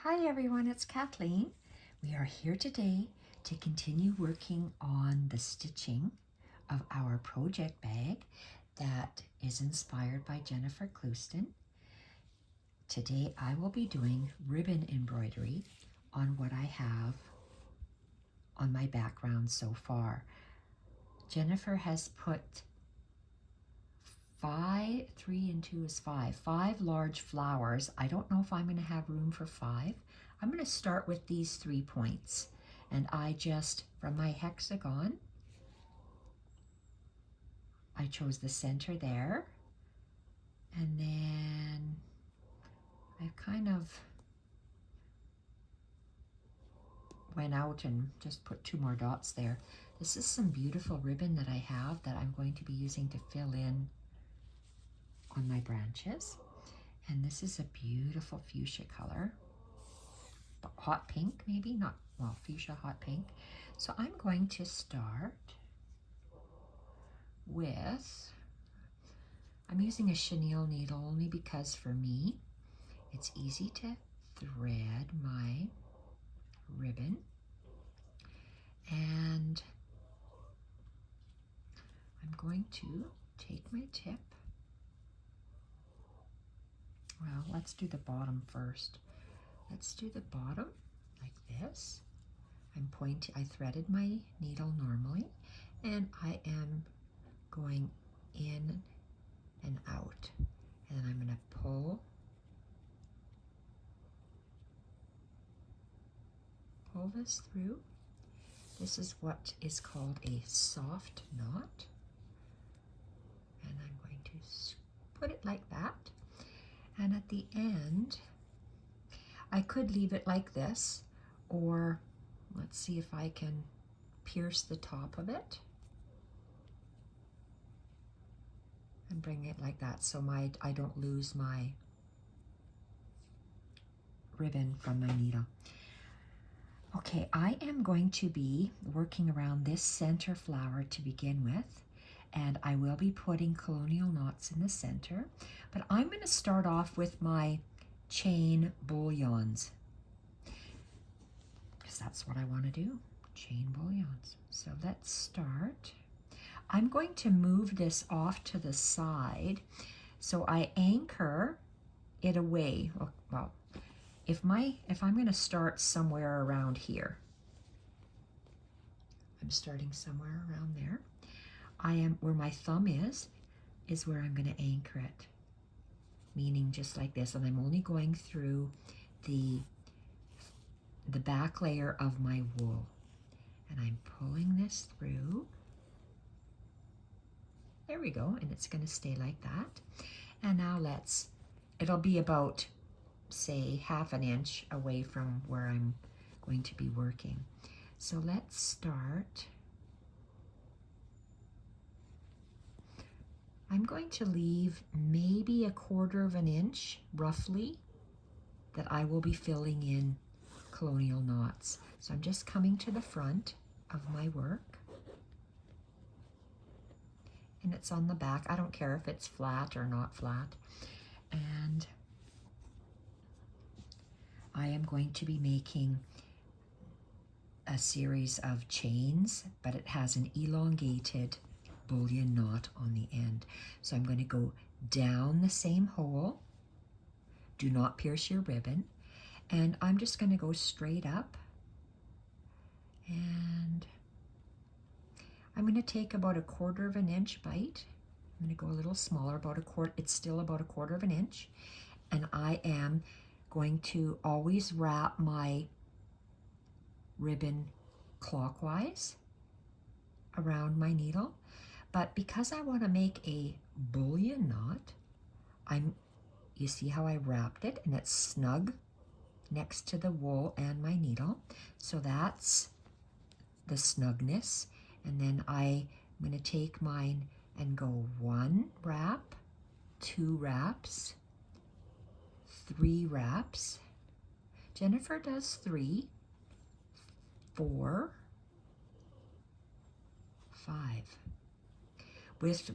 Hi everyone, it's Kathleen. We are here today to continue working on the stitching of our project bag that is inspired by Jennifer Clouston. Today I will be doing ribbon embroidery on what I have on my background so far. Jennifer has put 3 and 2 is 5 large flowers. I don't know if I'm going to have room for 5. I'm going to start with these 3 points, and I just, from my hexagon, I chose the center there, and then I kind of went out and just put 2 more dots there. This is some beautiful ribbon that I have that I'm going to be using to fill in on my branches. And this is a beautiful fuchsia color. Hot pink, maybe not, well, fuchsia hot pink. So I'm going to start with, I'm using a chenille needle only because for me, it's easy to thread my ribbon. And I'm going to take my tip. Well, let's do the bottom first. Let's do the bottom like this. I threaded my needle normally, and I am going in and out. And then I'm going to pull this through. This is what is called a soft knot. And I'm going to put it like that. And at the end, I could leave it like this, or let's see if I can pierce the top of it and bring it like that so I don't lose my ribbon from my needle. Okay, I am going to be working around this center flower to begin with, and I will be putting colonial knots in the center, but I'm going to start off with my chain bullions, because that's what I want to do, chain bullions. So let's start. I'm going to move this off to the side, so I anchor it away. Well, if I'm going to start somewhere around here, I'm starting somewhere around there. Where my thumb is where I'm going to anchor it, meaning just like this, and I'm only going through the back layer of my wool, and I'm pulling this through. There we go, and it's going to stay like that. And now it'll be about, say, 1/2 inch away from where I'm going to be working. So let's start. I'm going to leave maybe 1/4 inch, roughly, that I will be filling in colonial knots. So I'm just coming to the front of my work. And it's on the back. I don't care if it's flat or not flat. And I am going to be making a series of chains, but it has an elongated bullion knot on the end. So I'm going to go down the same hole. Do not pierce your ribbon. And I'm just going to go straight up. And I'm going to take about 1/4 inch bite. I'm going to go a little smaller, it's still about 1/4 inch. And I am going to always wrap my ribbon clockwise around my needle. But because I want to make a bullion knot, you see how I wrapped it, and it's snug next to the wool and my needle. So that's the snugness. And then I'm going to take mine and go 1 wrap, 2 wraps, 3 wraps. Jennifer does 3, 4, 5.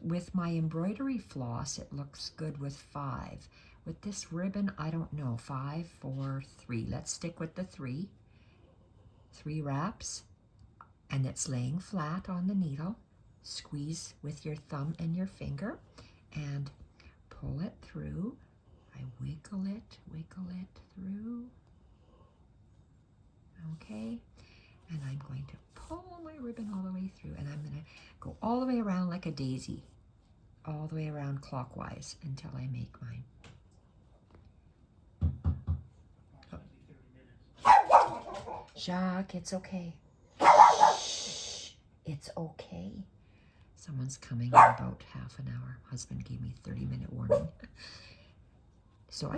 With my embroidery floss, it looks good with 5. With this ribbon, I don't know, 5, 4, 3. Let's stick with the 3. 3 wraps, and it's laying flat on the needle. Squeeze with your thumb and your finger and pull it through. I wiggle it through. Okay, and I'm going to pull my ribbon all the way through, and I'm going to go all the way around like a daisy, all the way around clockwise until I make mine. Oh. Jacques, it's okay. Shh, it's okay. Someone's coming in about half an hour. Husband gave me 30-minute warning. So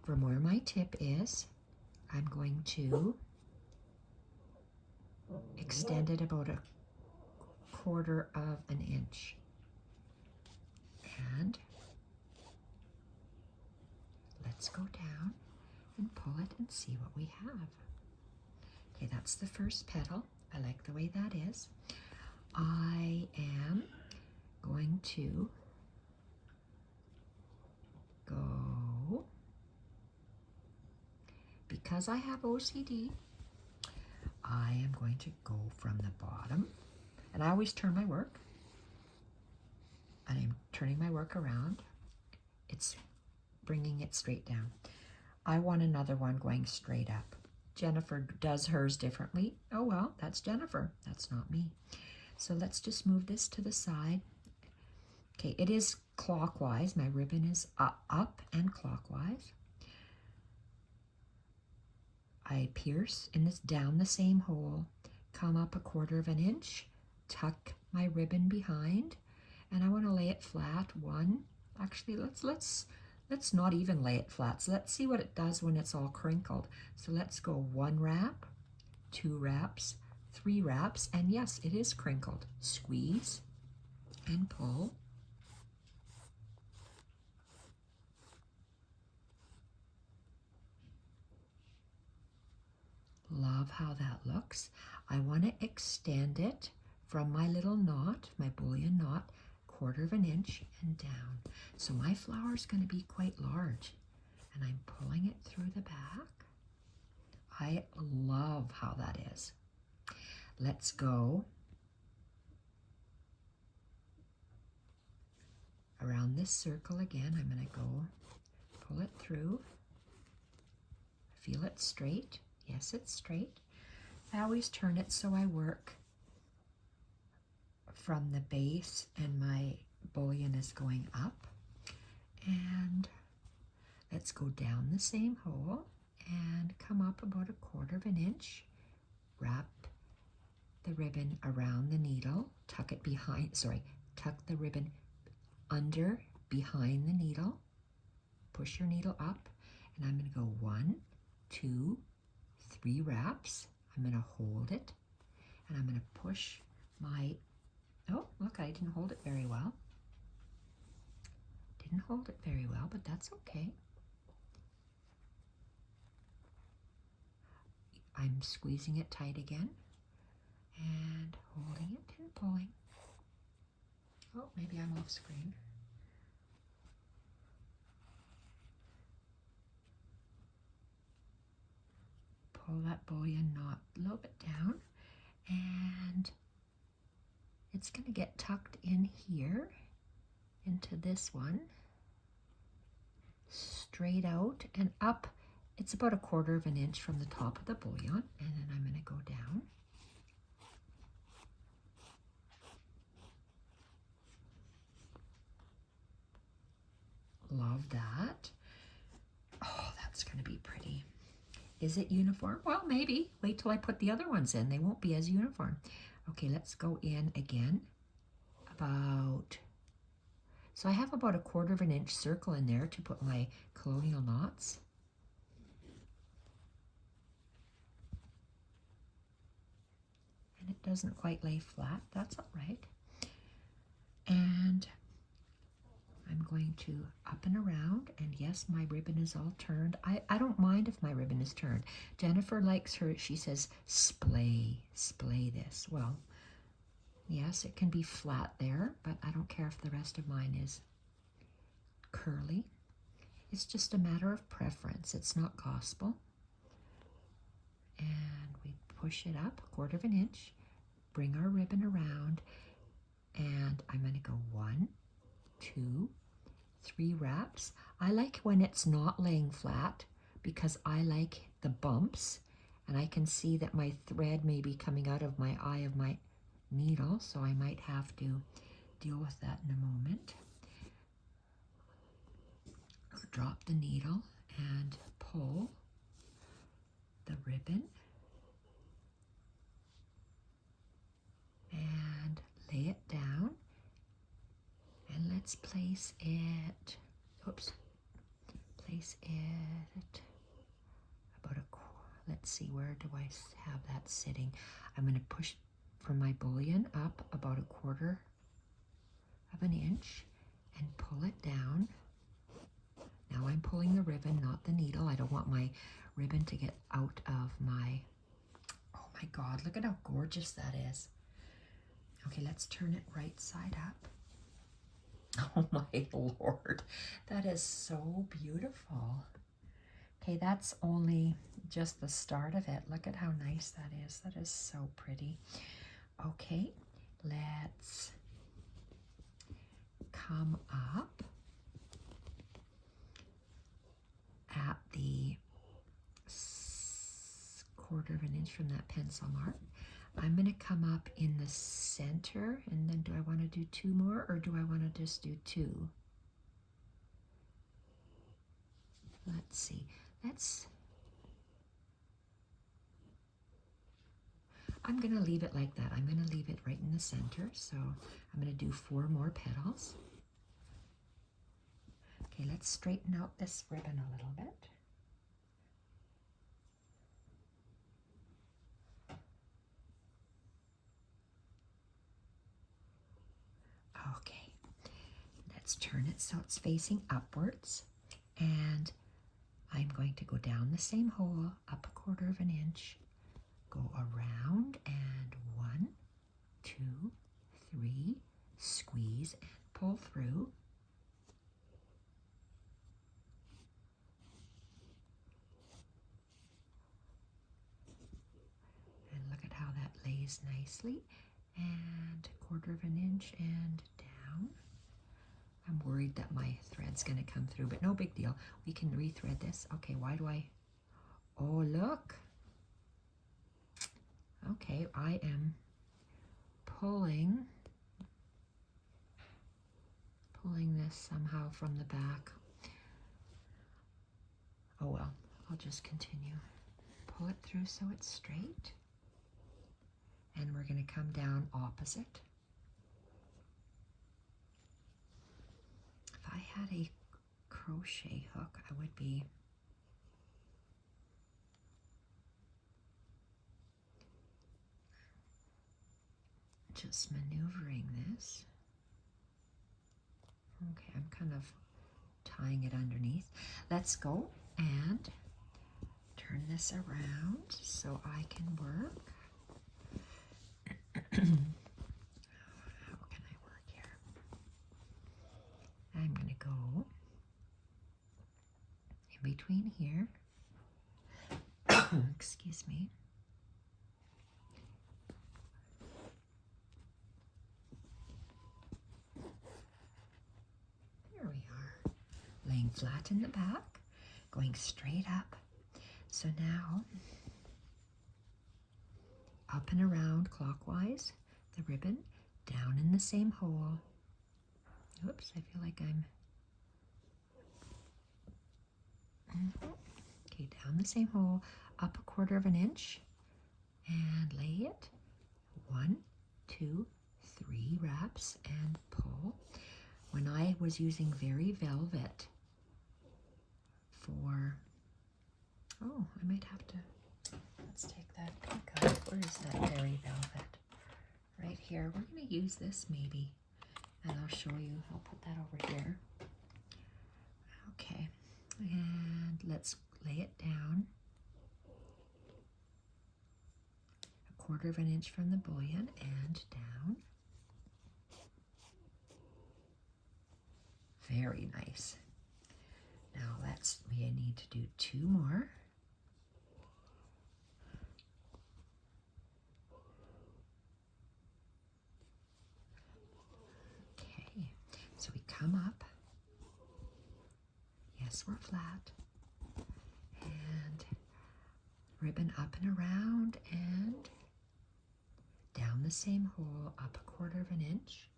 from where my tip is, I'm going to extend it about a 1/4 of an inch. And let's go down and pull it and see what we have. Okay, that's the first petal. I like the way that is. I am going to go, because I have OCD, I am going to go from the bottom, and I always turn my work, and I'm turning my work around. It's bringing it straight down. I want another one going straight up. Jennifer does hers differently. Oh well, that's Jennifer. That's not me. So let's just move this to the side. Okay, it is clockwise. My ribbon is up and clockwise. I pierce in this down the same hole, come up a 1/4 of an inch, tuck my ribbon behind, and I want to lay it flat. Actually, let's not even lay it flat. So let's see what it does when it's all crinkled. So let's go 1 wrap, 2 wraps, 3 wraps, and yes, it is crinkled. Squeeze and pull. Love how that looks. I want to extend it from my little knot, my bullion knot, 1/4 of an inch and down. So my flower is going to be quite large, and I'm pulling it through the back. I love how that is. Let's go around this circle again. I'm going to go pull it through. Feel it straight. Yes, it's straight. I always turn it so I work from the base and my bullion is going up. And let's go down the same hole and come up about a 1/4 of an inch. Wrap the ribbon around the needle, tuck it behind, tuck the ribbon under behind the needle, push your needle up, and I'm going to go 1, 2, 3 wraps. I'm going to hold it, and I'm going to push my, oh, look, I didn't hold it very well. Didn't hold it very well, but that's okay. I'm squeezing it tight again, and holding it and pulling. Oh, maybe I'm off screen. Pull that bullion knot a little bit down, and it's going to get tucked in here into this one, straight out and up. It's about a 1/4 of an inch from the top of the bullion, and then I'm going to go down. Love that. Oh, that's going to be pretty. Is it uniform? Well, maybe. Wait till I put the other ones in. They won't be as uniform. Okay, let's go in again. So I have about a 1/4 of an inch circle in there to put my colonial knots. And it doesn't quite lay flat. That's all right. And I'm going to up and around, and yes, my ribbon is all turned. I don't mind if my ribbon is turned. Jennifer likes her, she says, splay this. Well, yes, it can be flat there, but I don't care if the rest of mine is curly. It's just a matter of preference. It's not gospel. And we push it up 1/4 inch, bring our ribbon around, and I'm going to go 1, 2, 3 wraps. I like when it's not laying flat because I like the bumps, and I can see that my thread may be coming out of my eye of my needle, so I might have to deal with that in a moment. Drop the needle and pull the ribbon and lay it down, and let's place it, place it about let's see, where do I have that sitting? I'm going to push from my bullion up about 1/4 inch and pull it down. Now I'm pulling the ribbon, not the needle. I don't want my ribbon to get out of my, oh my God, look at how gorgeous that is. Okay, let's turn it right side up. Oh my Lord, that is so beautiful. Okay, that's only just the start of it. Look at how nice that is. That is so pretty. Okay, let's come up at the 1/4 inch from that pencil mark. I'm going to come up in the center, and then do I want to do 2 more, or do I want to just do 2? Let's see. I'm going to leave it like that. I'm going to leave it right in the center, so I'm going to do 4 more petals. Okay, let's straighten out this ribbon a little bit. Okay, let's turn it so it's facing upwards, and I'm going to go down the same hole, up 1/4 inch, go around, and 1, 2, 3, squeeze and pull through. And look at how that lays nicely, and 1/4 inch and down. I'm worried that my thread's going to come through, but no big deal. We can rethread this. Okay, why do I? Oh, look. Okay, I am pulling this somehow from the back. Oh well, I'll just continue. Pull it through so it's straight. And we're going to come down opposite. If I had a crochet hook, I would be just maneuvering this. Okay, I'm kind of tying it underneath. Let's go and turn this around so I can work. How can I work here? I'm going to go in between here. Excuse me. There we are. Laying flat in the back, going straight up. So now, up and around clockwise, the ribbon, down in the same hole. Oops, I feel like I'm... Okay, down the same hole, up 1/4 inch, and lay it. 1, 2, 3 wraps, and pull. When I was using Very Velvet for... Oh, I might have to... Let's take that pink out. Where is that Very Velvet? Right here. We're going to use this maybe, and I'll show you. I'll put that over here. Okay, and let's lay it down 1/4 inch from the bullion and down. Very nice. Now we need to do 2 more. Okay, so we come up. Yes, we're flat. And ribbon up and around and down the same hole, up 1/4 of an inch,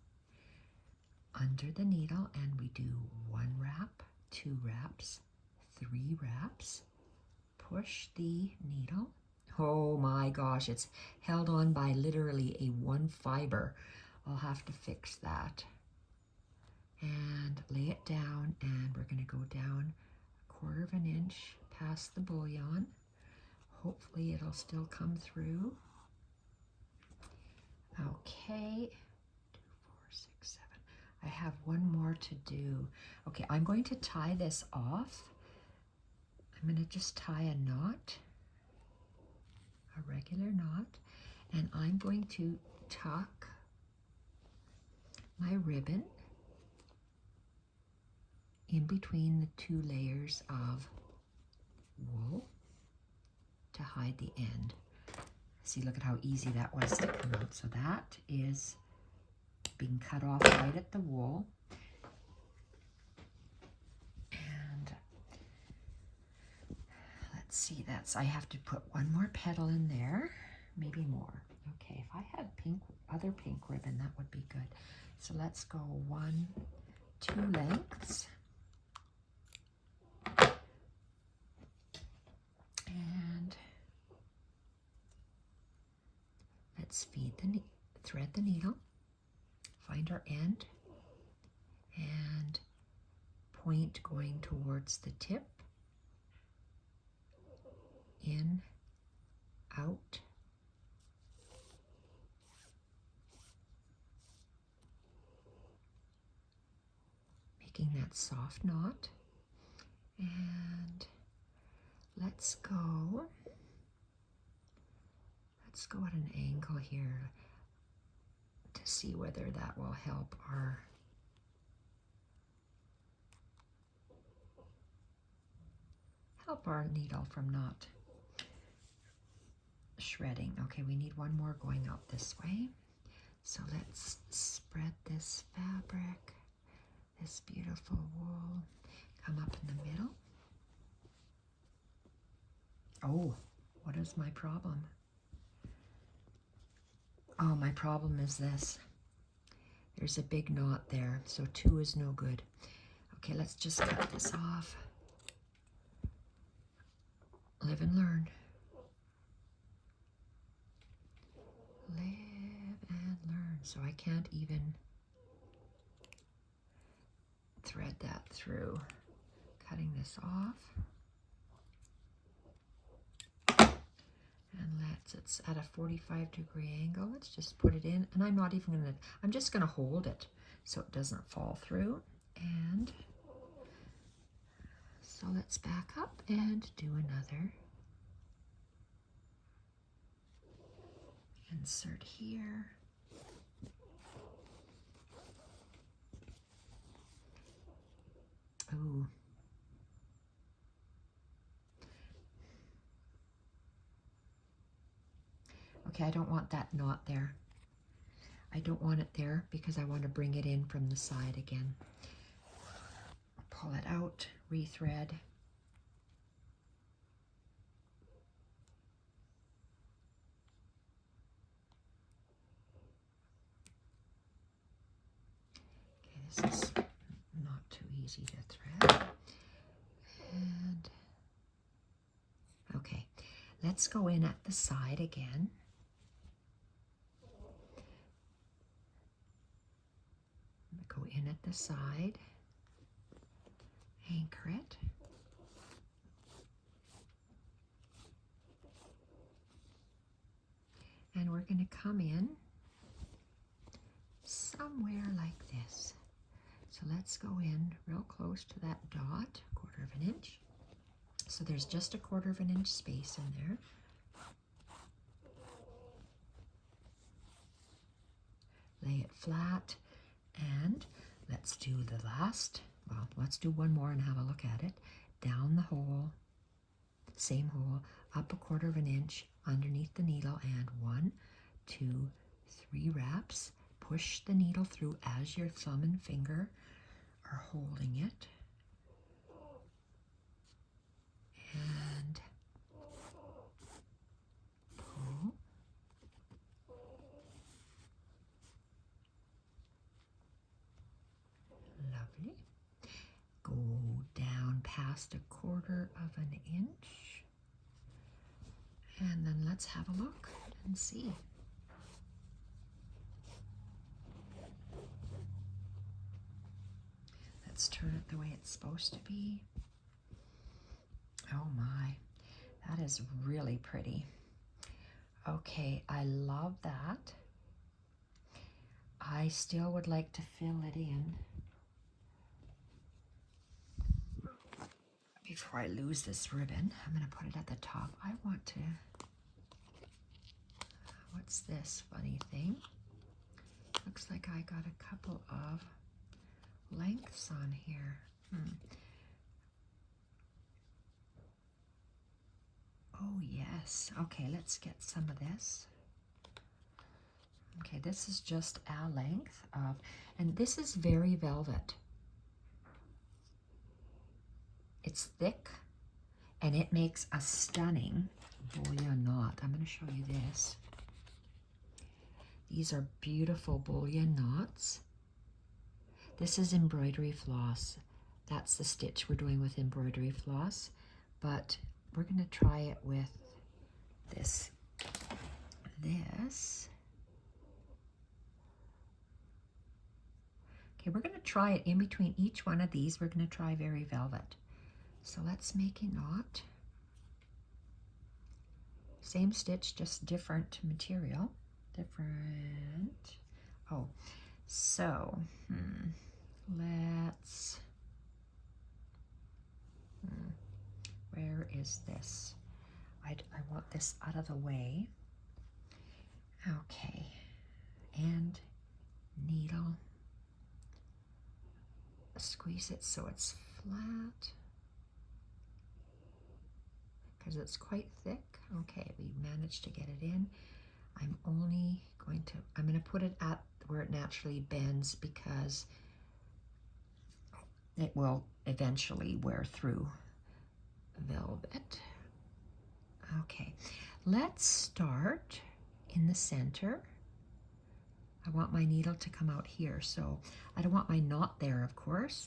under the needle, and we do 1 wrap, 2 wraps, 3 wraps, push the needle. Oh my gosh, it's held on by literally a 1 fiber. I'll have to fix that. And lay it down, and we're going to go down 1/4 of an inch past the bullion. Hopefully it'll still come through. Okay, 2, 4, 6, 7. I have 1 more to do. Okay, I'm going to tie this off. I'm going to just tie a knot, a regular knot, and I'm going to tuck my ribbon in between the 2 layers of wool to hide the end. See, look at how easy that was to come out. So that is being cut off right at the wool. And let's see, I have to put 1 more petal in there, maybe more. Okay, if I had other pink ribbon, that would be good. So let's go 1, 2 lengths. And let's thread the needle, find our end, and point going towards the tip, in, out, making that soft knot. And let's go at an angle here to see whether that will help our needle from not shredding. Okay, we need 1 more going out this way. So let's spread this fabric, this beautiful wool, come up in the middle. Oh, what is my problem? Oh, my problem is this. There's a big knot there, so 2 is no good. Okay, let's just cut this off. Live and learn. Live and learn. So I can't even thread that through. Cutting this off. And it's at a 45-degree angle. Let's just put it in, and I'm just gonna hold it so it doesn't fall through. And so let's back up and do another. Insert here. Oh. Okay, I don't want that knot there. I don't want it there because I want to bring it in from the side again. Pull it out, rethread. Okay, this is not too easy to thread. And okay, let's go in at the side again. Go in at the side, anchor it, and we're going to come in somewhere like this. So let's go in real close to that dot, 1/4 of an inch. So there's just a 1/4 of an inch space in there. Lay it flat, and let's do the last well, let's do one more and have a look at it. Down the hole, same hole, up 1/4 of an inch underneath the needle, and 1, 2, 3 wraps. Push the needle through as your thumb and finger are holding it. And pull. Lovely. Go down past 1/4 of an inch. And then let's have a look and see. Let's turn it the way it's supposed to be. Oh my, that is really pretty. Okay, I love that. I still would like to fill it in before I lose this ribbon. I'm going to put it at the top. I want to, what's this funny thing? Looks like I got a couple of lengths on here. Oh yes, okay, let's get some of this. Okay, this is just a length of, and this is very velvet. It's thick, and it makes a stunning bullion knot. I'm going to show you this. These are beautiful bullion knots. This is embroidery floss. That's the stitch we're doing with embroidery floss, but we're going to try it with this. Okay, we're going to try it in between each one of these. We're going to try very velvet. So let's make a knot. Same stitch, just different material. Oh, so let's, where is this? I want this out of the way. Okay, and needle. Squeeze it so it's flat, because it's quite thick. Okay, we managed to get it in. I'm going to put it at where it naturally bends, because it will eventually wear through velvet. Okay, let's start in the center. I want my needle to come out here, so I don't want my knot there, of course.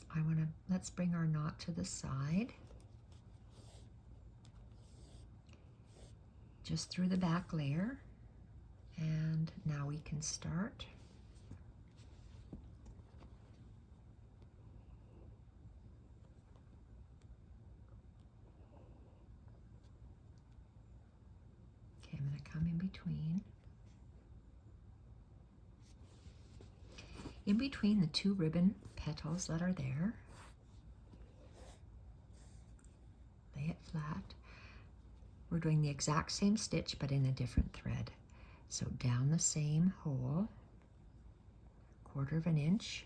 Let's bring our knot to the side. Just through the back layer. And now we can start. Okay, I'm going to come in between. In between the 2 ribbon petals that are there. Lay it flat. We're doing the exact same stitch, but in a different thread. So down the same hole, 1/4 of an inch,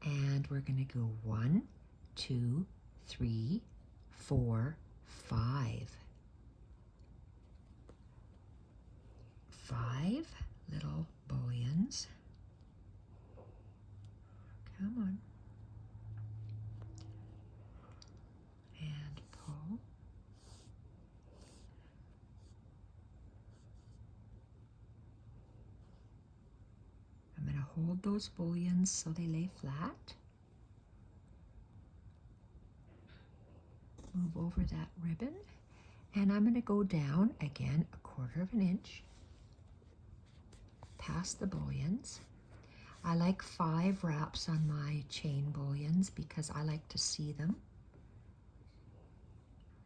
and we're going to go 1, 2, 3, 4, 5. 5 little bullions. Come on. And pull. I'm going to hold those bullions so they lay flat. Move over that ribbon, and I'm going to go down again 1/4 of an inch past the bullions. I like 5 wraps on my chain bullions because I like to see them.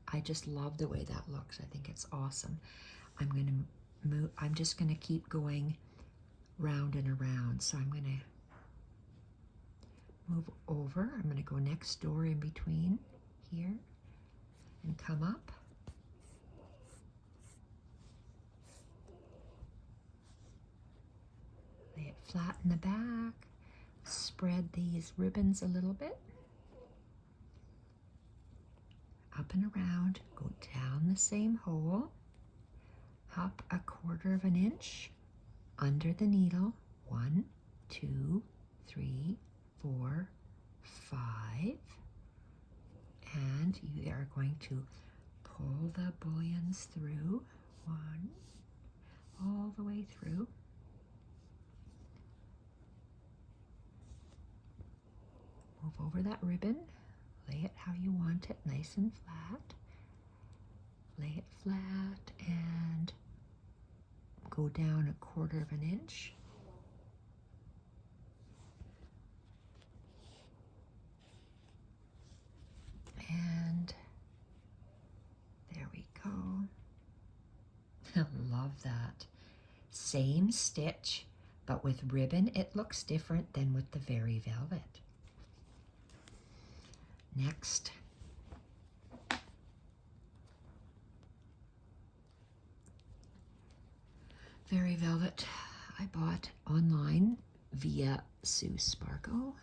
I just love the way that looks. I think it's awesome. I'm just going to keep going round and around. So I'm going to move over. I'm going to go next door in between here and come up. Lay it flat in the back. Spread these ribbons a little bit. up and around, go down the same hole, up 1/4 inch, under the needle, 1, 2, 3, 4, 5, and you are going to pull the bullions through, 1, all the way through. Move over that ribbon, lay it how you want it, nice and flat. Lay it flat and go down 1/4 inch. And there we go. I love that. Same stitch, but with ribbon it looks different than with the Very Velvet. Next, Very Velvet I bought online via Sue Spargo.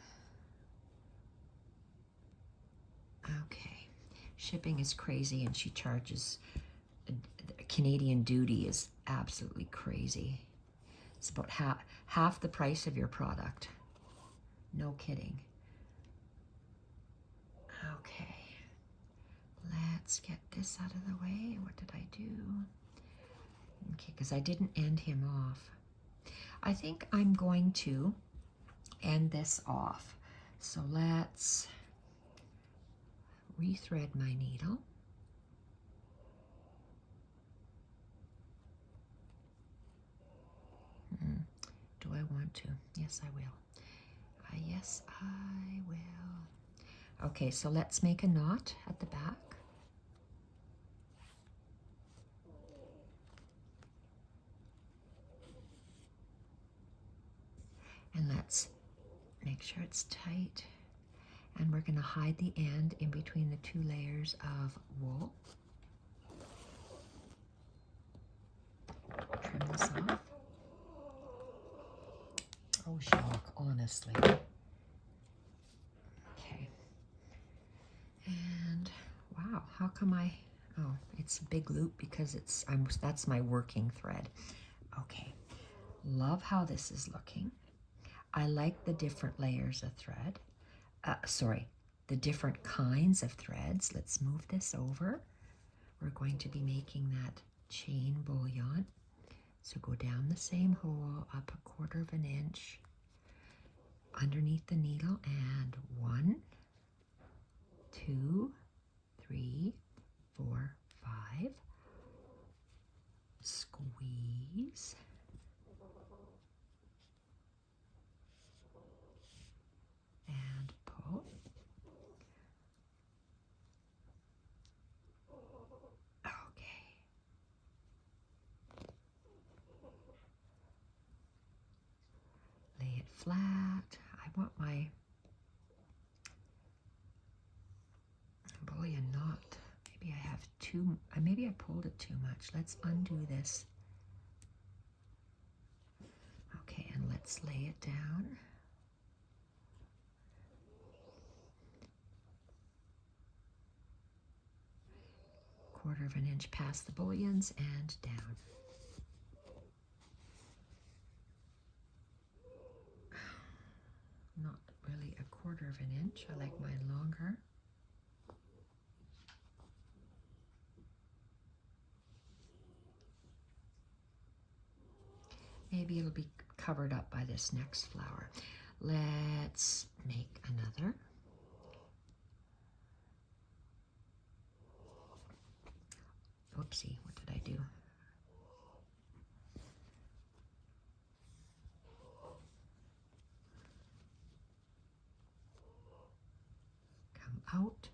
Okay, shipping is crazy and she charges, Canadian duty is absolutely crazy. It's about half the price of your product. No kidding. Okay, let's get this out of the way. What did I do? Okay, because I didn't end him off. I think I'm going to end this off. So let's rethread my needle. Do I want to? Yes, I will. Yes, I will. Okay, so let's make a knot at the back. And let's make sure it's tight. And we're going to hide the end in between the 2 layers of wool. Trim this off. Oh, Jacques, honestly. Okay. And wow, how come oh, it's a big loop because that's my working thread. Okay. Love how this is looking. I like the different layers of thread. The different kinds of threads. Let's move this over. We're going to be making that chain bullion. So go down the same hole, up 1/4 inch, underneath the needle, and 1, 2, 3, 4, 5. Squeeze. And pull. Okay. Lay it flat. I want my bullion knot. Maybe I have maybe I pulled it too much. Let's undo this. Okay, and let's lay it down. Quarter inch past the bullions and down. Not really 1/4 inch. I like mine longer. Maybe it'll be covered up by this next flower. Let's make another. Oopsie, what did I do? Come out,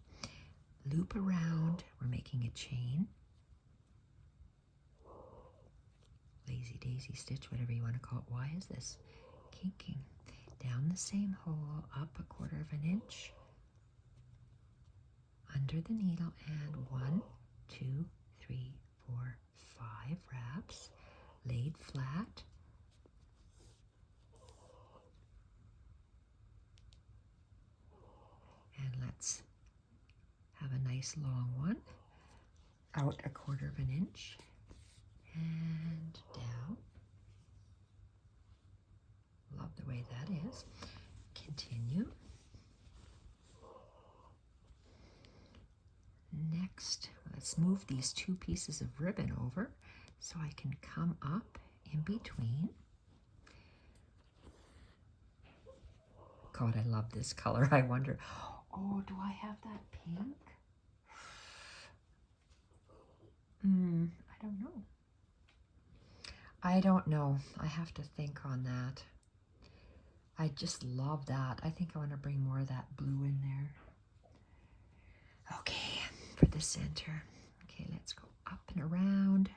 loop around, we're making a chain. Lazy daisy stitch, whatever you want to call it. Why is this kinking? Down the same hole, up 1/4 inch, under the needle, and 1, 2, 3, 4, 5 wraps, laid flat. And let's have a nice nice long one, out a 1/4 of an inch, and down. Love the way that is. Continue. Next, let's move these 2 pieces of ribbon over so I can come up in between. God, I love this color. I wonder, oh, do I have that pink? I don't know. I don't know. I have to think on that. I just love that. I think I want to bring more of that blue in there. Okay, for the center. Okay, let's go up and around,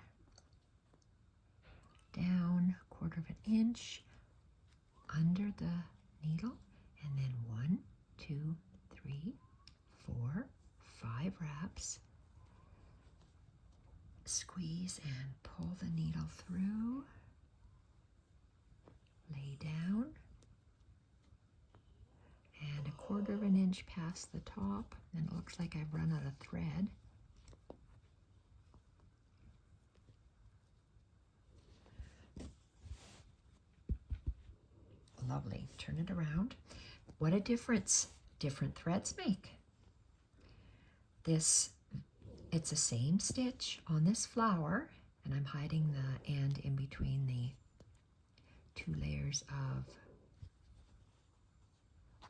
down 1/4 of an inch, under the needle, and then 1, 2, 3, 4, 5 wraps. Squeeze and pull the needle through. Lay down. And a 1/4 of an inch past the top, and it looks like I've run out of thread. Lovely. Turn it around. What a difference different threads make. It's the same stitch on this flower, and I'm hiding the end in between the 2 layers of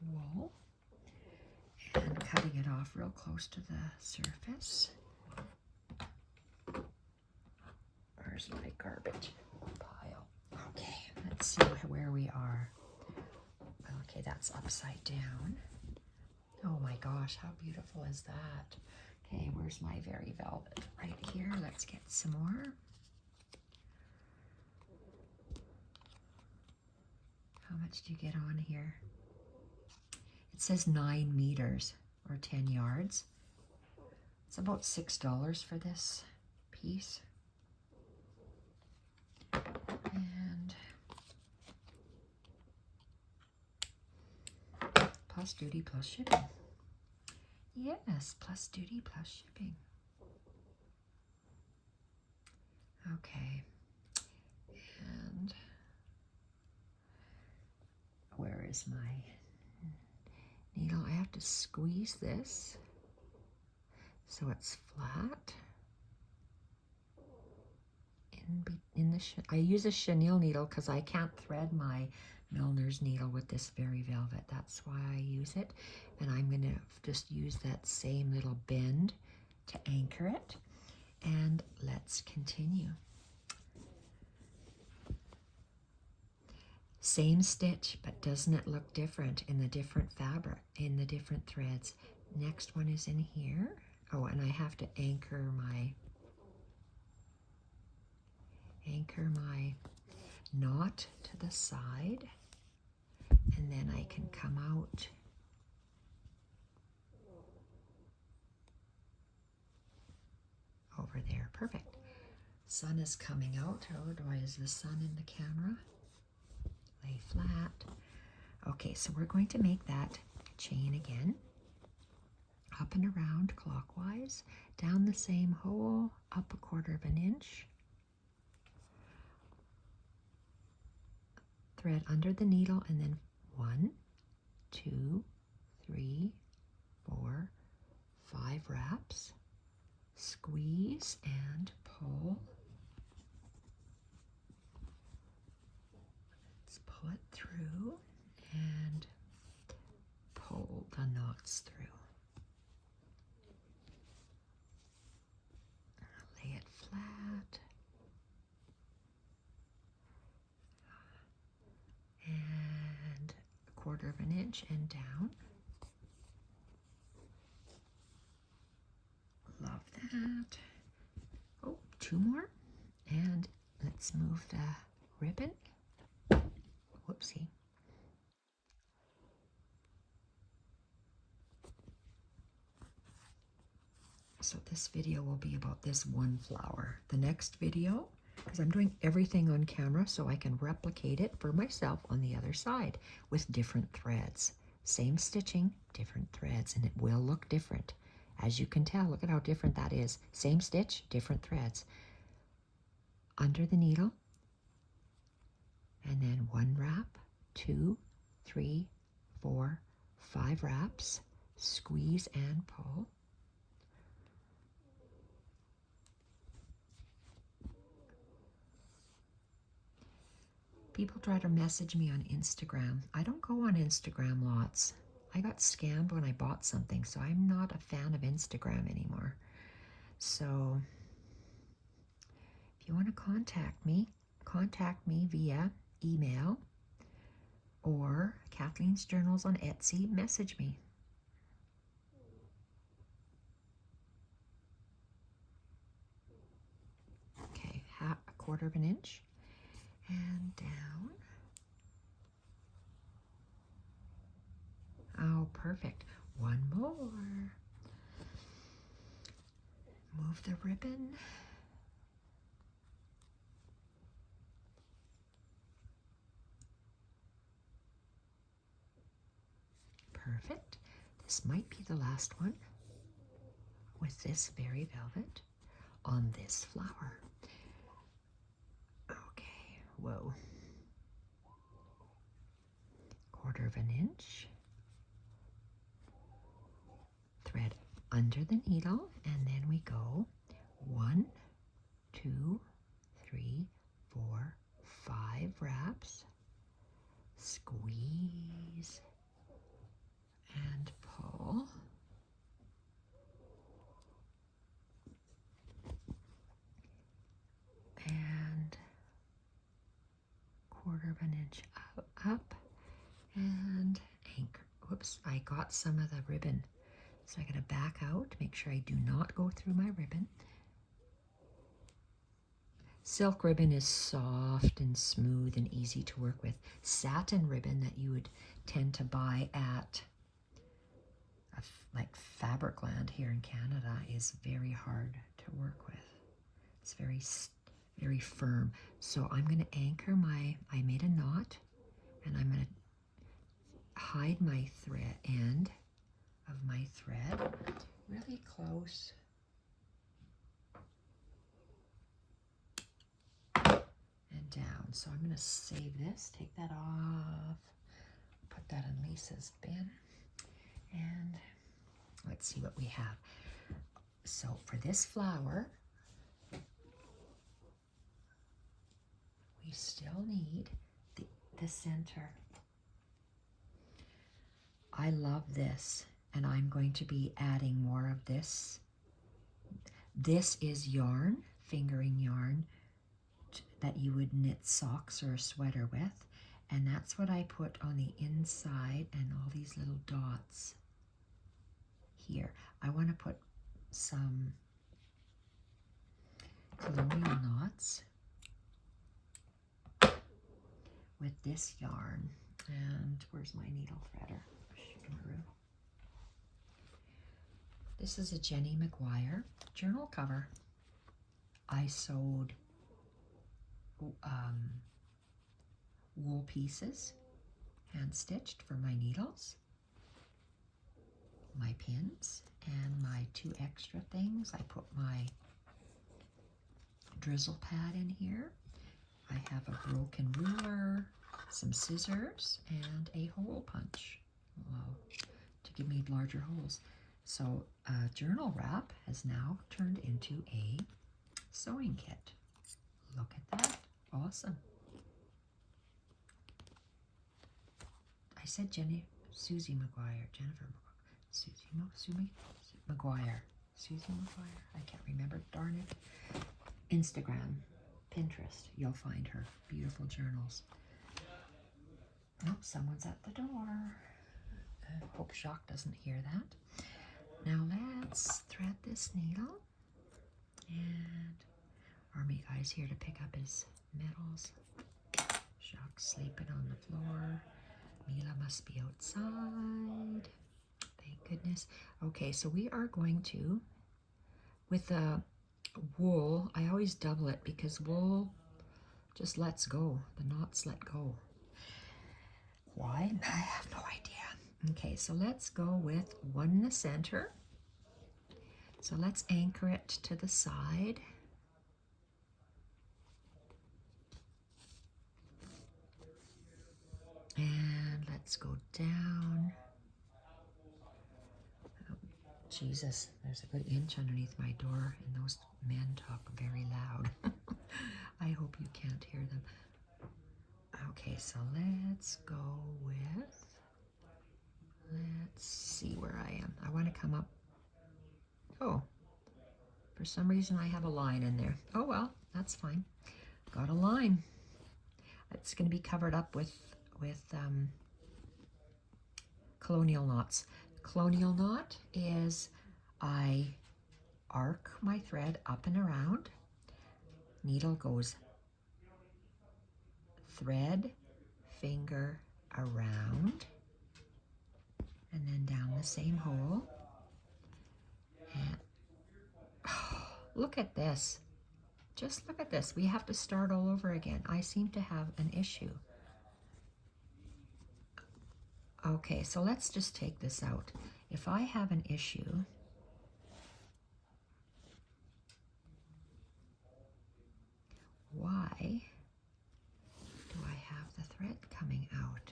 wool and cutting it off real close to the surface. Where's my garbage pile? Okay, let's see where we are. Okay, that's upside down. Oh my gosh, how beautiful is that? Okay, where's my very velvet? Right here. Let's get some more. How much do you get on here? It says 9 meters or 10 yards. It's about $6 for this piece. And plus duty plus shipping. Yes, plus duty plus shipping. Okay. And where is my needle? I have to squeeze this so it's flat. I use a chenille needle because I can't thread my milliner's needle with this very velvet. That's why I use it. And I'm going to just use that same little bend to anchor it. And let's continue. Same stitch, but doesn't it look different in the different fabric, in the different threads? Next one is in here. Oh, and I have to anchor my knot to the side, and then I can come out over there. Perfect. Sun is coming out. Is the sun in the camera? Lay flat. Okay, so we're going to make that chain again. Up and around clockwise, down the same hole, up a 1/4 of an inch. Thread under the needle, and then 1, 2, 3, 4, 5 wraps. Squeeze and pull. Let's pull it through and pull the knots through. Lay it flat. And a 1/4 of an inch and down. Love that. Oh, 2 more. And let's move the ribbon. Whoopsie. So this video will be about this one flower. The next video, because I'm doing everything on camera so I can replicate it for myself on the other side with different threads. Same stitching, different threads, and it will look different As you can tell, look at how different that is. Same stitch, different threads. Under the needle, and then 1 wrap, 2, 3, 4, 5 wraps, squeeze and pull. People try to message me on Instagram. I don't go on Instagram lots. I got scammed when I bought something, so I'm not a fan of Instagram anymore. So if you want to contact me via email or Kathleen's Journals on Etsy, message me. Okay, 1/4 of an inch and down. Oh, perfect. One more. Move the ribbon. Perfect. This might be the last one with this very velvet on this flower. Okay, whoa. 1/4 of an inch. Thread under the needle, and then we go 1, 2, 3, 4, 5 wraps, squeeze and pull, and 1/4 of an inch up and anchor. Whoops, I got some of the ribbon. So I gotta back out, make sure I do not go through my ribbon. Silk ribbon is soft and smooth and easy to work with. Satin ribbon that you would tend to buy at like Fabricland here in Canada is very hard to work with. It's very firm. So I'm gonna anchor I made a knot, and I'm gonna hide my end of my thread really close and down. So I'm going to save this, take that off, put that in Lisa's bin, and let's see what we have. So for this flower, we still need the center. I love this. And I'm going to be adding more of this. This is yarn, fingering yarn, that you would knit socks or a sweater with. And that's what I put on the inside and all these little dots here. I want to put some colonial knots with this yarn. And where's my needle threader? This is a Jenny McGuire journal cover. I sewed wool pieces, hand stitched for my needles, my pins, and my 2 extra things. I put my drizzle pad in here. I have a broken ruler, some scissors, and a hole punch to give me larger holes. So journal wrap has now turned into a sewing kit. Look at that. Awesome. I said Jennifer McGuire. Susie McGuire. I can't remember. Darn it. Instagram, Pinterest. You'll find her. Beautiful journals. Oh, someone's at the door. Hope Jacques doesn't hear that. Now let's thread this needle, and Army Guy's here to pick up his medals. Jacques sleeping on the floor. Mila must be outside. Thank goodness. Okay, so we are going to, with the wool, I always double it because wool just lets go. The knots let go. Why? I have no idea. Okay, so let's go with 1 in the center So let's anchor it to the side. And let's go down. Oh, Jesus, there's a good inch underneath my door, and those men talk very loud. I hope you can't hear them. Okay, so let's go with, let's see where I am. I want to come up. Oh, for some reason I have a line in there. Oh well, that's fine. Got a line. It's going to be covered up with colonial knots. Colonial knot is I arc my thread up and around. Needle goes thread, finger, around, and then down the same hole. And oh, look at this. Just look at this. We have to start all over again. I seem to have an issue. Okay, so let's just take this out. If I have an issue, why do I have the thread coming out?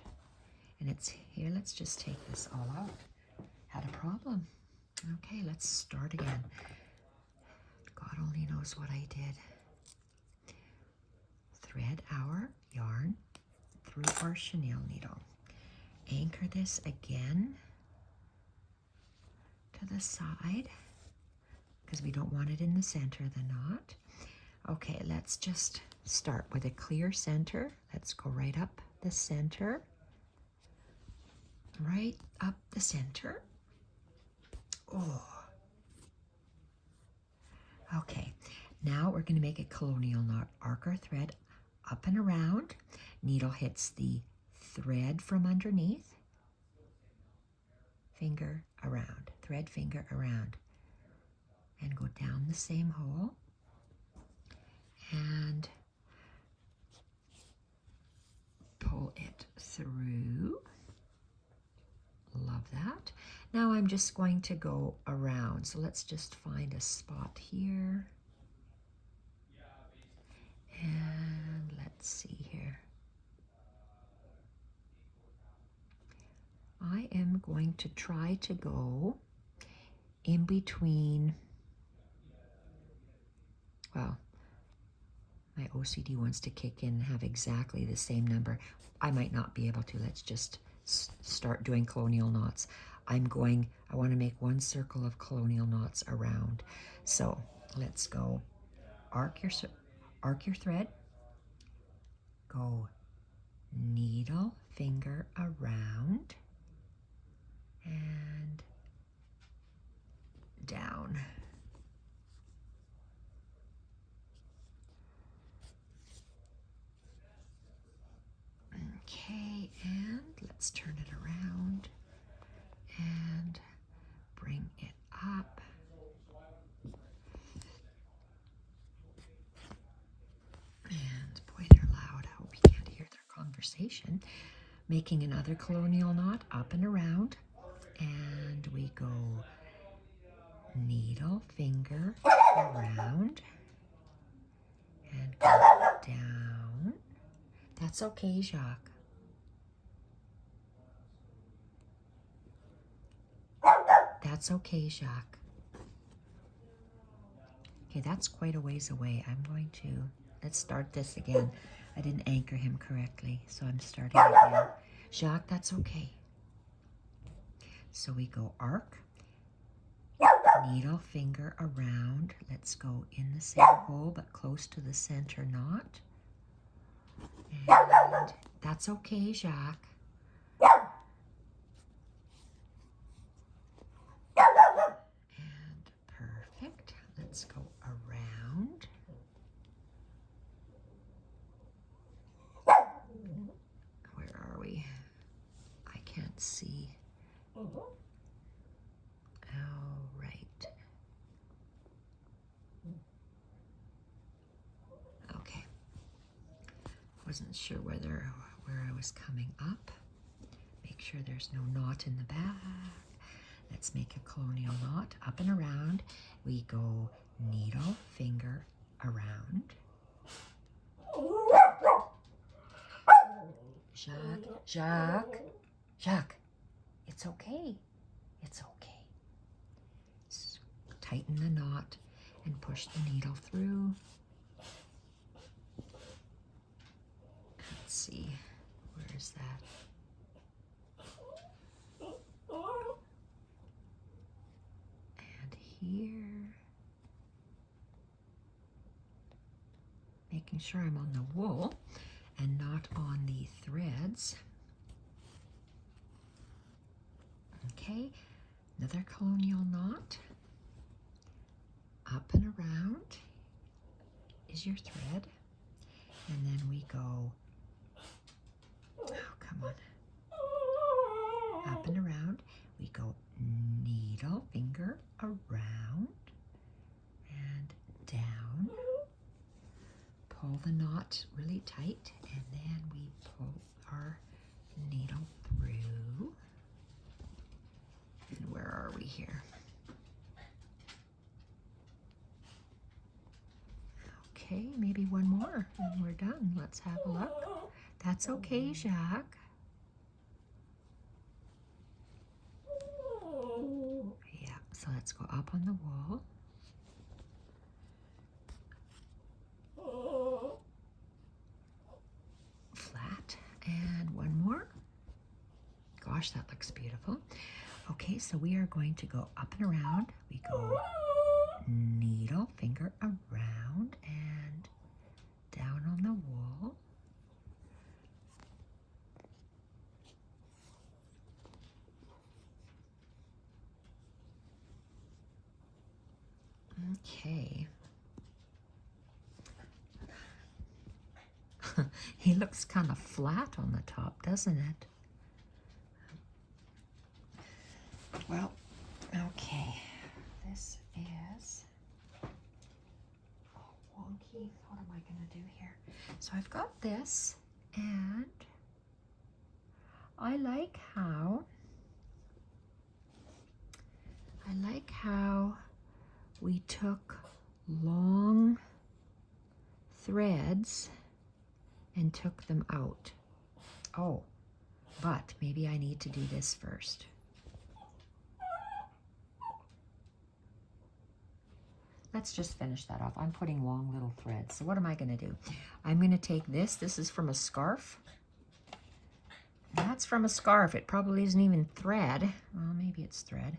And it's here, let's just take this all out. Had a problem. Okay, let's start again. God only knows what I did. Thread our yarn through our chenille needle. Anchor this again to the side because we don't want it in the center of the knot. Okay, let's just start with a clear center. Let's go right up the center. Right up the center. Oh. Okay, now we're going to make a colonial knot. Arc our thread up and around. Needle hits the thread from underneath. Finger around. Thread, finger around. And go down the same hole. And pull it through. Love that. Now I'm just going to go around. So let's just find a spot here. And let's see here. I am going to try to go in between, well, my OCD wants to kick in and have exactly the same number. I might not be able to. Let's just start doing colonial knots. I want to make one circle of colonial knots around. So let's go arc your thread, go needle, finger around, and down. Okay, and let's turn it around and bring it up. And boy, they're loud. I hope you can't hear their conversation. Making another colonial knot up and around. And we go needle, finger around, and go down. That's okay, Jacques. That's okay, Jacques. Okay, that's quite a ways away. Let's start this again. I didn't anchor him correctly, so I'm starting again. Jacques, that's okay. So we go arc, needle, finger around. Let's go in the same hole, but close to the center knot. And that's okay, Jacques. And perfect. Let's go around. Where are we? I can't see. All right. Okay. Wasn't sure where I was coming up. Make sure there's no knot in the back. Let's make a colonial knot. Up and around. We go needle, finger, around. Jacques, it's okay. It's okay. Tighten the knot and push the needle through. Let's see, where is that? And here. Making sure I'm on the wool and not on the threads. Okay, another colonial knot. Up and around is your thread. And then we go, oh, come on. Up and around, we go needle, finger, around, and down. Pull the knot really tight, and then we pull our needle through. And where are we here? Okay, maybe one more and we're done. Let's have a look. That's okay, Jacques. Yeah, so let's go up on the wool. Flat, and one more. Gosh, that looks beautiful. Okay, so we are going to go up and around. We go needle, finger around, and down on the wool. Okay. He looks kind of flat on the top, doesn't it? Well, okay. This is wonky. What am I going to do here? So I've got this, and I like how we took long threads and took them out. Oh, but maybe I need to do this first. Let's just finish that off. I'm putting long little threads. So what am I going to do? I'm going to take this. This is from a scarf. That's from a scarf. It probably isn't even thread. Well, maybe it's thread.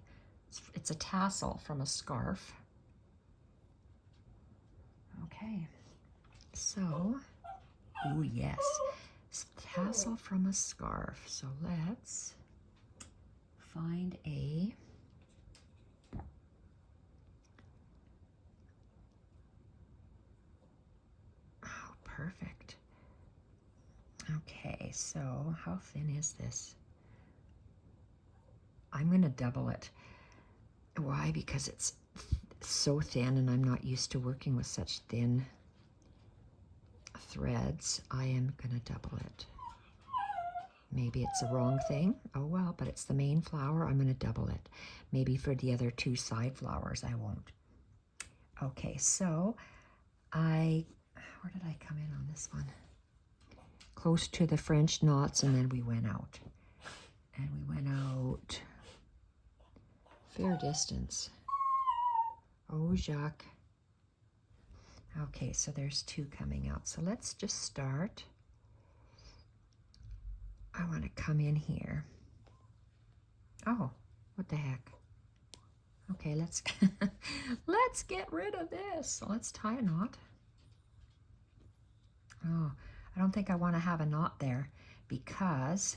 It's a tassel from a scarf. Okay. So, oh yes, tassel from a scarf. So let's find a perfect. Okay, so how thin is this? I'm going to double it. Why? Because it's so thin and I'm not used to working with such thin threads. I am going to double it. Maybe it's the wrong thing. Oh well, but it's the main flower. I'm going to double it. Maybe for the other two side flowers I won't. Okay, so where did I come in on this one? Close to the French knots, and then we went out. And we went out fair distance. Oh, Jacques. Okay, so there's two coming out. So let's just start. I want to come in here. Oh, what the heck? Okay, let's let's get rid of this. So let's tie a knot. Oh, I don't think I want to have a knot there because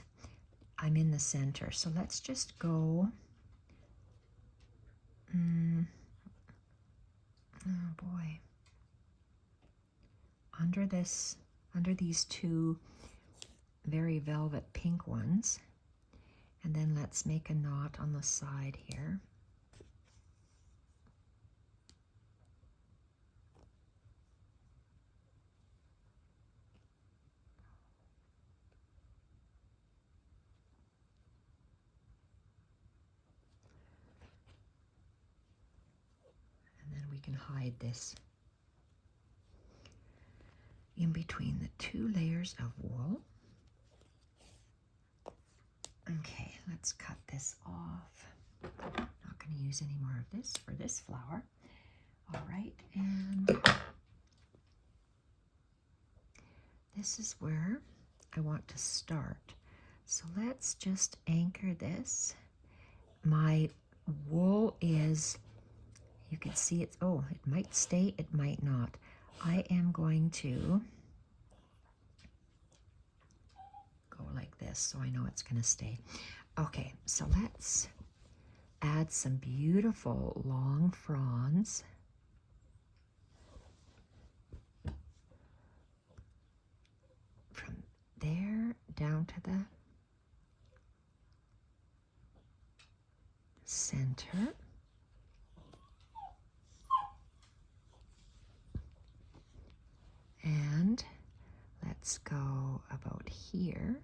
I'm in the center. So let's just go. Oh boy. Under these two very velvet pink ones. And then let's make a knot on the side here. can hide this in between the 2 layers of wool. Okay, let's cut this off. Not going to use any more of this for this flower. All right, and this is where I want to start. So let's just anchor this. My wool is, you can see it's, oh, it might stay, it might not. I am going to go like this so I know it's going to stay. Okay, so let's add some beautiful long fronds. From there down to the center. And let's go about here,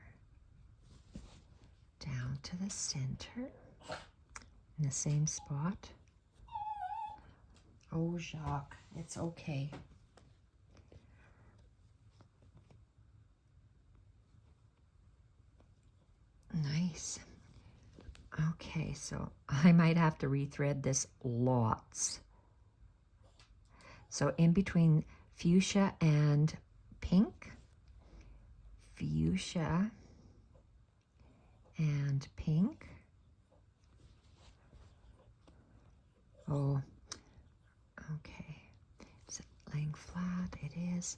down to the center, in the same spot. Oh, Jacques, it's okay. Nice. Okay, so I might have to rethread this lots. So in between fuchsia and pink, fuchsia and pink. Oh, okay. Is it laying flat? It is.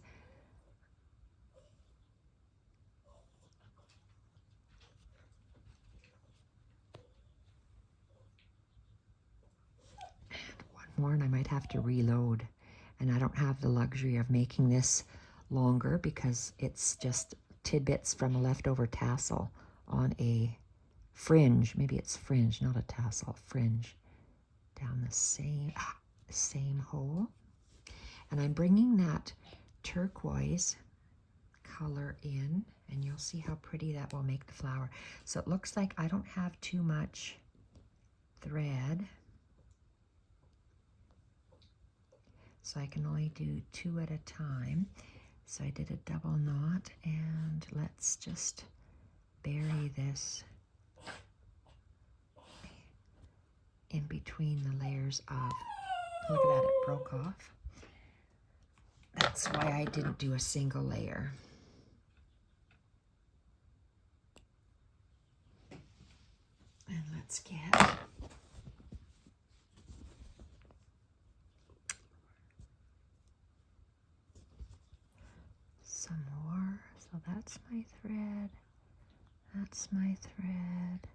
And one more, and I might have to reload. And I don't have the luxury of making this longer because it's just tidbits from a leftover tassel on a fringe. Maybe it's fringe, not a tassel, fringe. Down the same hole. And I'm bringing that turquoise color in, and you'll see how pretty that will make the flower. So it looks like I don't have too much thread. So I can only do 2 at a time. So I did a double knot, and let's just bury this in between the layers of, look at that, it broke off. That's why I didn't do a single layer. And let's get some more. So that's my thread. That's my thread.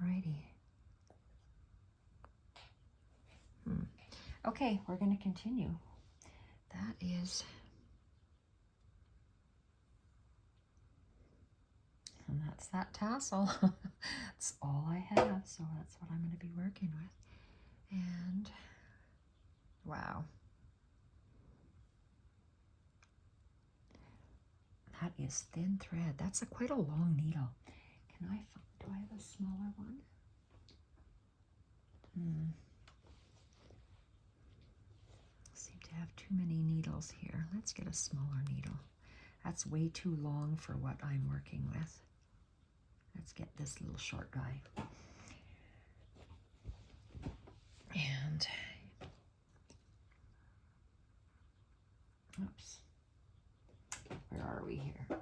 Alrighty. Okay, we're going to continue. That is, and that's that tassel. That's all I have, so that's what I'm going to be working with. And wow. That is thin thread. That's quite a long needle. Do I have a smaller one? Seem to have too many needles here. Let's get a smaller needle. That's way too long for what I'm working with. Let's get this little short guy. And, oops. Where are we here?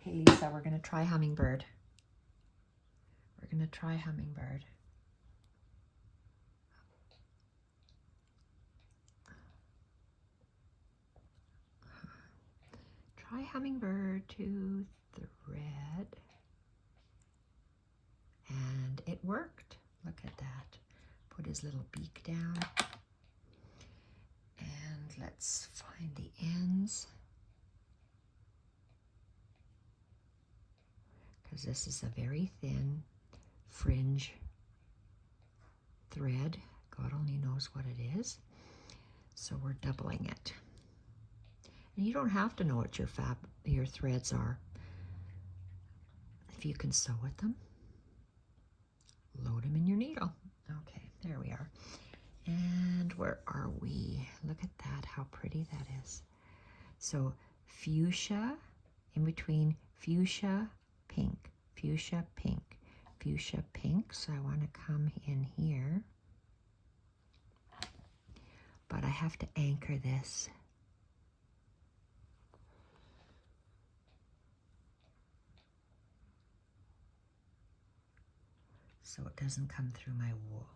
Okay, Lisa, we're going to try hummingbird. We're going to try hummingbird. Try hummingbird to thread. And it worked. Look at that. Put his little beak down. And let's find the ends. Because this is a very thin fringe thread. God only knows what it is. So we're doubling it. And you don't have to know what your threads are. If you can sew with them, load them in your needle. Okay, there we are. And where are we? Look at that, how pretty that is. So fuchsia, in between fuchsia, pink, fuchsia, pink, fuchsia, pink. So I want to come in here. But I have to anchor this. So it doesn't come through my wool.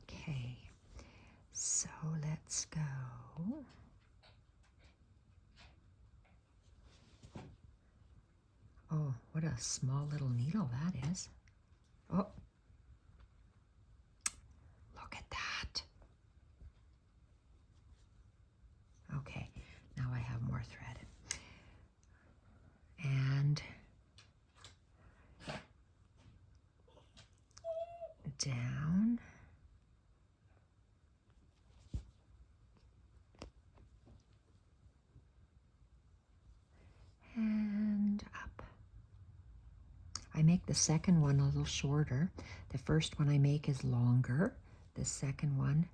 Okay, so let's go. Oh, what a small little needle that is. Oh, look at that. Okay, now I have more thread. And down. And up. I make the second one a little shorter. The first one I make is longer. The second one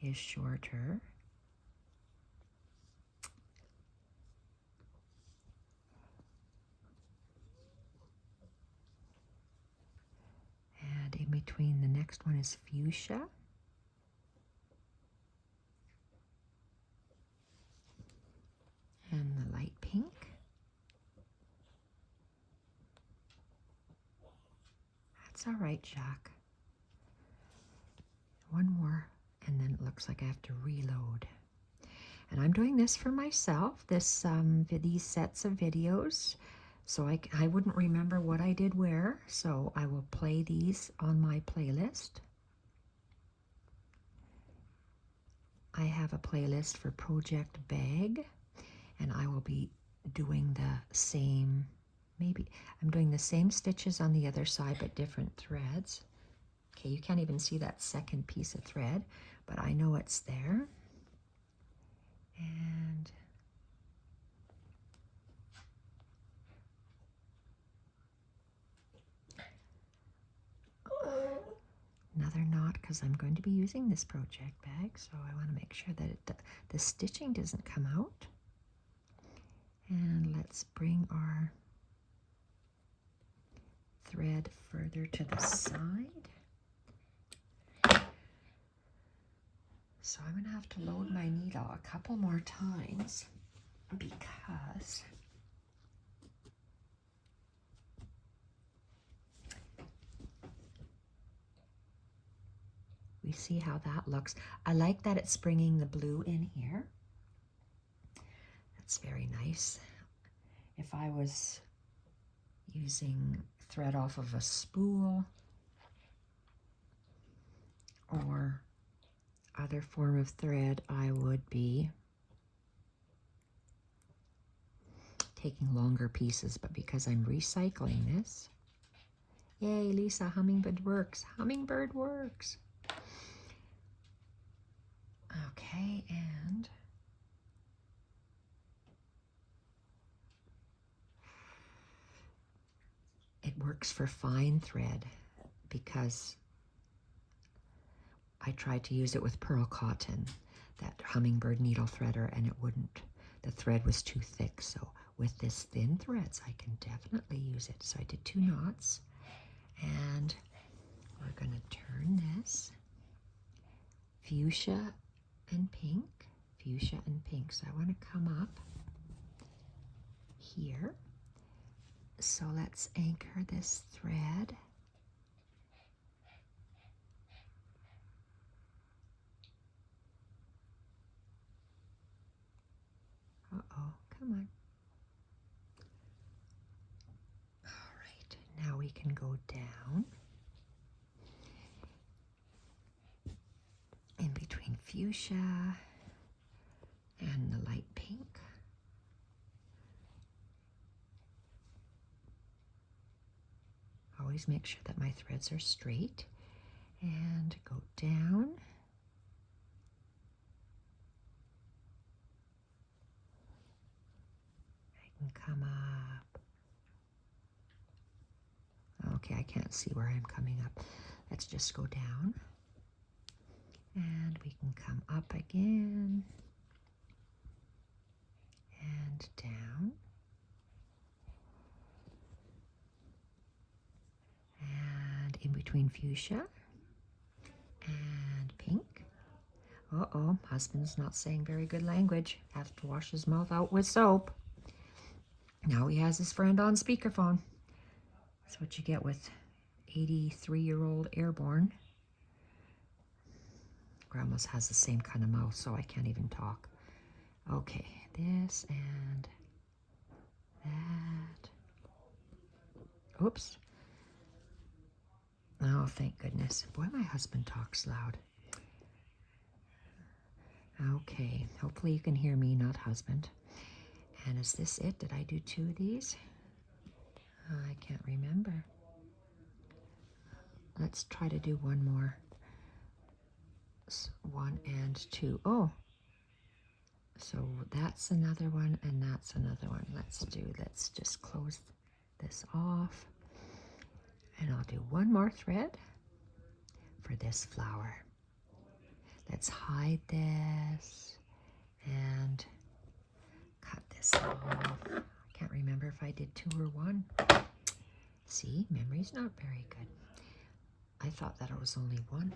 is shorter. And in between, the next one is fuchsia. And the light pink. That's all right, Jacques. One more, and then it looks like I have to reload. And I'm doing this for myself, these sets of videos, so I wouldn't remember what I did where, so I will play these on my playlist. I have a playlist for Project Bag, and I will be doing the same, maybe I'm doing the same stitches on the other side, but different threads. Okay, you can't even see that second piece of thread, but I know it's there. And another knot, because I'm going to be using this project bag, so I want to make sure that the stitching doesn't come out. And let's bring our thread further to the side. So I'm going to have to load my needle a couple more times because we see how that looks. I like that it's bringing the blue in here. That's very nice. If I was using thread off of a spool or other form of thread, I would be taking longer pieces, but because I'm recycling this, yay, Lisa, hummingbird works. Hummingbird works. Okay, and it works for fine thread because I tried to use it with pearl cotton, that hummingbird needle threader, and it wouldn't. The thread was too thick, so with this thin threads, I can definitely use it. So I did 2 knots, and we're going to turn this fuchsia and pink, fuchsia and pink. So I want to come up here. So let's anchor this thread. Uh-oh, come on. All right, now we can go down in between fuchsia and the light pink. Always make sure that my threads are straight and go down. I can come up Okay, I can't see where I'm coming up. Let's just go down. And we can come up again. And down. And in between fuchsia and pink. Uh-oh, husband's not saying very good language. Has to wash his mouth out with soap. Now he has his friend on speakerphone. That's what you get with 83-year-old airborne. Grandma's has the same kind of mouth, so I can't even talk. Okay, this and that. Oops. Oh, thank goodness. Boy, my husband talks loud. Okay, hopefully you can hear me, not husband. And is this it? Did I do 2 of these? I can't remember. Let's try to do one more. 1 and 2. Oh, so that's another one and that's another one. Let's just close this off. And I'll do one more thread for this flower. Let's hide this and cut this off. I can't remember if I did 2 or 1. See, memory's not very good. I thought that it was only 1.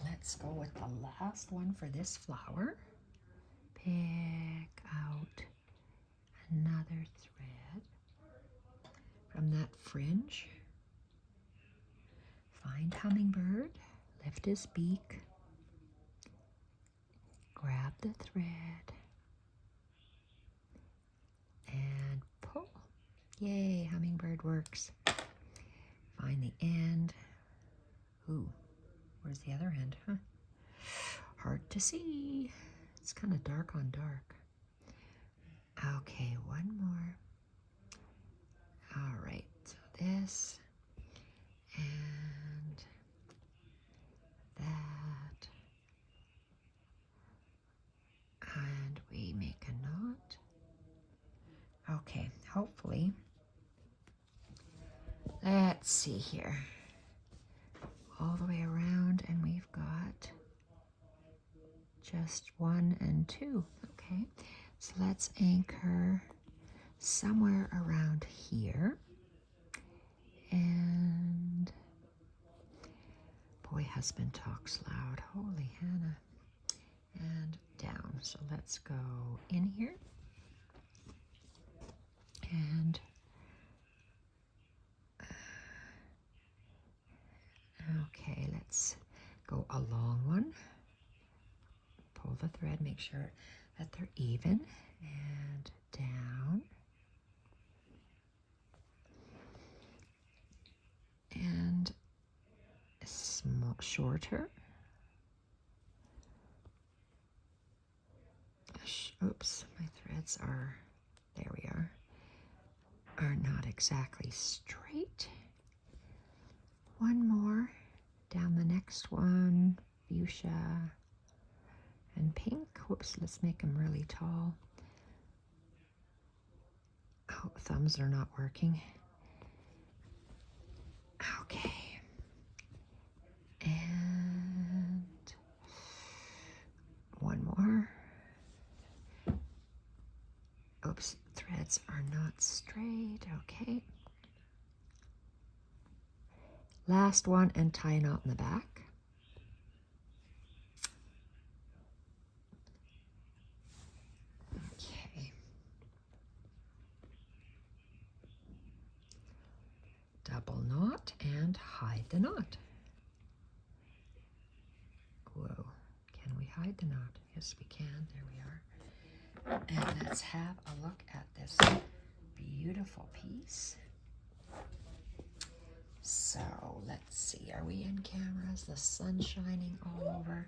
Let's go with the last one for this flower. Pick out another thread from that fringe. Find hummingbird, lift his beak, grab the thread, and pull. Yay, hummingbird works. Find the end. Ooh, where's the other end? Huh? Hard to see. It's kind of dark on dark. Okay, one more. All right, so this and that. And we make a knot. Okay, hopefully. Let's see here. All the way around, and we've got just 1 and 2. Okay, so let's anchor somewhere around here. And boy, husband talks loud. Holy Hannah. And down. So let's go in here. And okay, let's go a long one. Pull the thread, make sure that they're even, and down. And small, shorter. Oops, my threads are, there we are not exactly straight. One more down the next one, fuchsia and pink. Whoops, let's make them really tall. Oh, thumbs are not working. Okay. And one more. Oops, threads are not straight. Okay. Last one, and tie a knot in the back. Okay. Double knot and hide the knot. Whoa, can we hide the knot? Yes, we can. There we are. And let's have a look at this beautiful piece. So let's see, are we in cameras? The sun shining all over.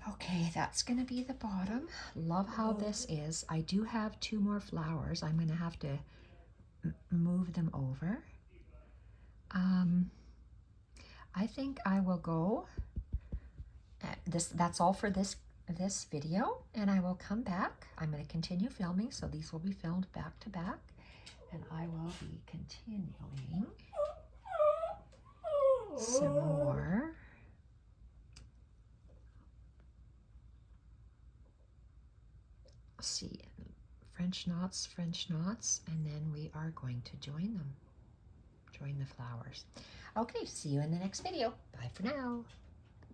Okay, that's going to be the bottom. Love how this is. I do have 2 more flowers. I'm going to have to move them over. I think I will go. That's all for this video, and I will come back. I'm going to continue filming, so these will be filmed back to back, and I will be continuing some more. See, French knots, and then we are going to join them. Join the flowers. Okay, see you in the next video. Bye for now.